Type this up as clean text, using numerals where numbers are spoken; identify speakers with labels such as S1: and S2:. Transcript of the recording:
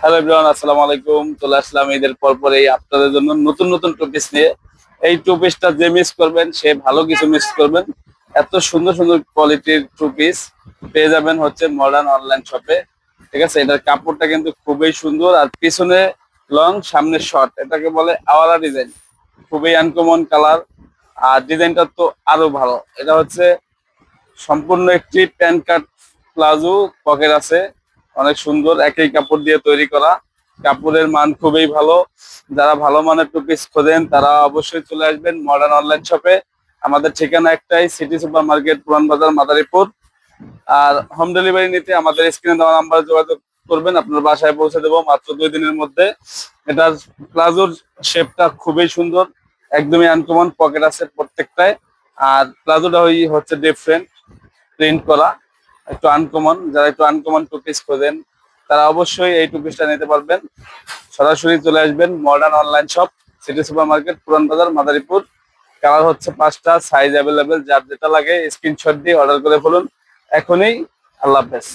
S1: Hello everyone, আসসালামু আলাইকুম। চলে আসলাম ঈদের পরেই আপনাদের জন্য নতুন নতুন টু পিস নিয়ে। এই টু পিসটা যে মিস করবেন সে ভালো কিছু মিস করবেন। এত সুন্দর সুন্দর কোয়ালিটির টু পিস পেয়ে যাবেন হচ্ছে মডার্ন অনলাইন শপে। ঠিক আছে, এটার কাপড়টা কিন্তু খুবই সুন্দর, আর পিছনে লং সামনে শর্ট, এটাকে বলে আওয়ারা ডিজাইন। খুবই আনকমন কালার, আর ডিজাইনটা তো আরো ভালো। এটা হচ্ছে সম্পূর্ণ একটি প্যান্ট কাট প্লাজো, পকেট আছে, অনেক সুন্দর, একই কাপড় দিয়ে তৈরি করা। কাপড়ের মান খুবই ভালো। যারা ভালো মানের টু পিস খোঁজেন তারা অবশ্যই চলে আসবেন মডার্ন অনলাইন শপে। আমাদের ঠিকানা একটাই, সিটি সুপার মার্কেট, পুরান বাজার, মাদারীপুর। আর হোম ডেলিভারি নিতে আমাদের স্ক্রিনে দেওয়া নাম্বারে যোগাযোগ করবেন, আপনার বাসায় পৌঁছে দেবো মাত্র 2 দিনের মধ্যে। এটার প্লাজোর শেপটা খুবই সুন্দর, একদমই আনকমন, পকেট আছে প্রত্যেকটায়। আর প্লাজোটা হচ্ছে ডিফারেন্ট প্রিন্ট করা, একটু আনকমন। যারা একটু আনকমন টু পিস খোঁজেন তারা অবশ্যই এই টু পিসটা নিতে পারবেন। সরাসরি চলে আসবেন modern online shop, city super market, পুরান বাজার, মাদারীপুর। কালার হচ্ছে 5টা, সাইজ অ্যাভেলেবেল, যার যেটা লাগে স্ক্রিনশট দিয়ে অর্ডার করে ফেলুন এখনই। আল্লাহ হাফেজ।